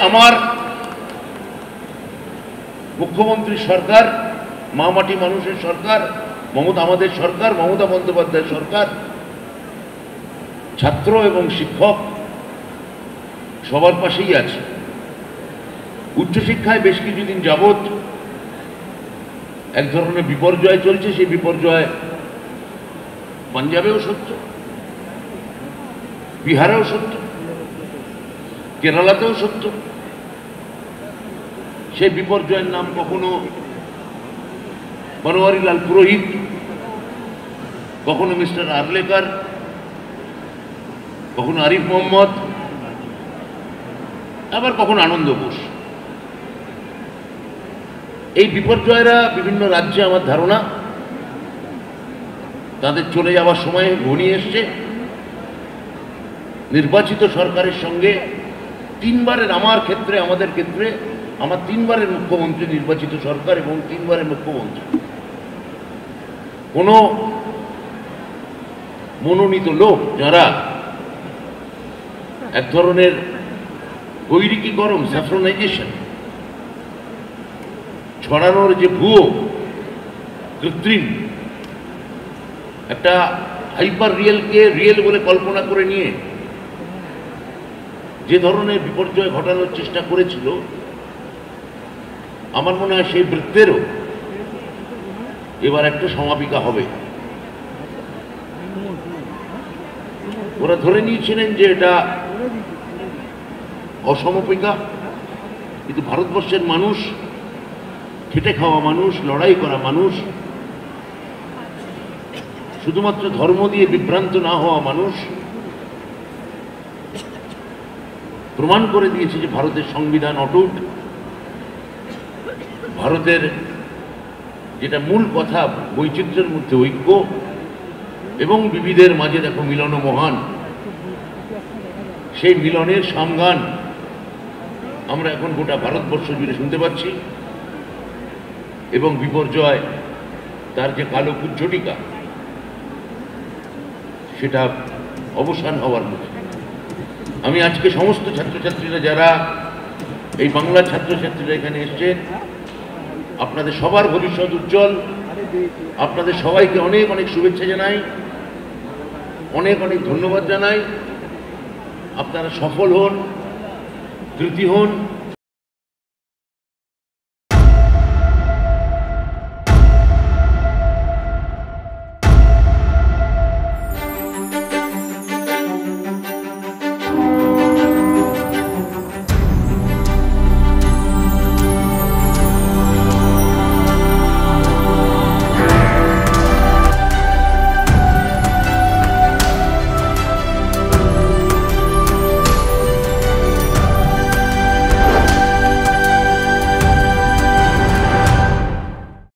আমার মুখ্যমন্ত্রী সরকার, মা মাটি মানুষের সরকার, আমাদের সরকার, মমতা বন্দ্যোপাধ্যায়ের সরকার, ছাত্র এবং শিক্ষক সবার পাশেই আছে। উচ্চশিক্ষায় বেশ কিছুদিন যাবৎ এক ধরনের বিপর্যয় চলছে। সেই বিপর্যয় পাঞ্জাবেও সত্য, বিহারেও সত্য, কেরালাতেও সত্য। সেই বিপর্যয়ের নাম কখনো বনোয়ারিলাল পুরোহিত, কখনো মিস্টার আরলেকার, কখনো আরিফ মোহাম্মদ, আবার কখনো আনন্দ বোস। এই বিপর্যয়রা বিভিন্ন রাজ্যে আমার ধারণা তাদের চলে যাওয়ার সময় ঘনিয়ে এসছে। নির্বাচিত সরকারের সঙ্গে তিনবারের, আমাদের ক্ষেত্রে আমার তিনবারের মুখ্যমন্ত্রী, নির্বাচিত সরকার এবং তিনবারের মুখ্যমন্ত্রী, কোনো মনোনীত লোক যারা এক ধরনের গৈরিকীকরণ, স্যাফ্রনাইজেশন ছড়ানোর যে ভুয়ো কৃত্রিম একটা হাইপার রিয়েলকে রিয়েল বলে কল্পনা করে নিয়ে যে ধরনের বিপর্যয় ঘটানোর চেষ্টা করেছিল, আমার মনে হয় সেই বৃত্তেরও এবার একটা সমাপিকা হবে। ওরা ধরে নিয়েছিলেন যে এটা অসমাপিকা, কিন্তু ভারতবর্ষের মানুষ, খেটে খাওয়া মানুষ, লড়াই করা মানুষ, শুধুমাত্র ধর্ম দিয়ে বিভ্রান্ত না হওয়া মানুষ প্রমাণ করে দিয়েছে যে ভারতের সংবিধান অটুট। ভারতের যেটা মূল কথা, বৈচিত্র্যের মধ্যে ঐক্য এবং বিবিধের মাঝে দেখো মিলন মহান, সেই মিলনের সংগান আমরা এখন গোটা ভারতবর্ষ জুড়ে শুনতে পাচ্ছি। এবং বিপর্যয়, তার যে কালো কুজ্ঝটিকা, সেটা অবসান হওয়ার মুখে। আমি আজকে সমস্ত ছাত্রছাত্রীরা, যারা এই বাংলার ছাত্রছাত্রীরা এখানে এসছেন, আপনাদের সবার ভবিষ্যৎ উজ্জ্বল। আপনাদের সবাইকে অনেক অনেক শুভেচ্ছা জানাই, অনেক অনেক ধন্যবাদ জানাই। আপনারা সফল হন, কৃতি হন।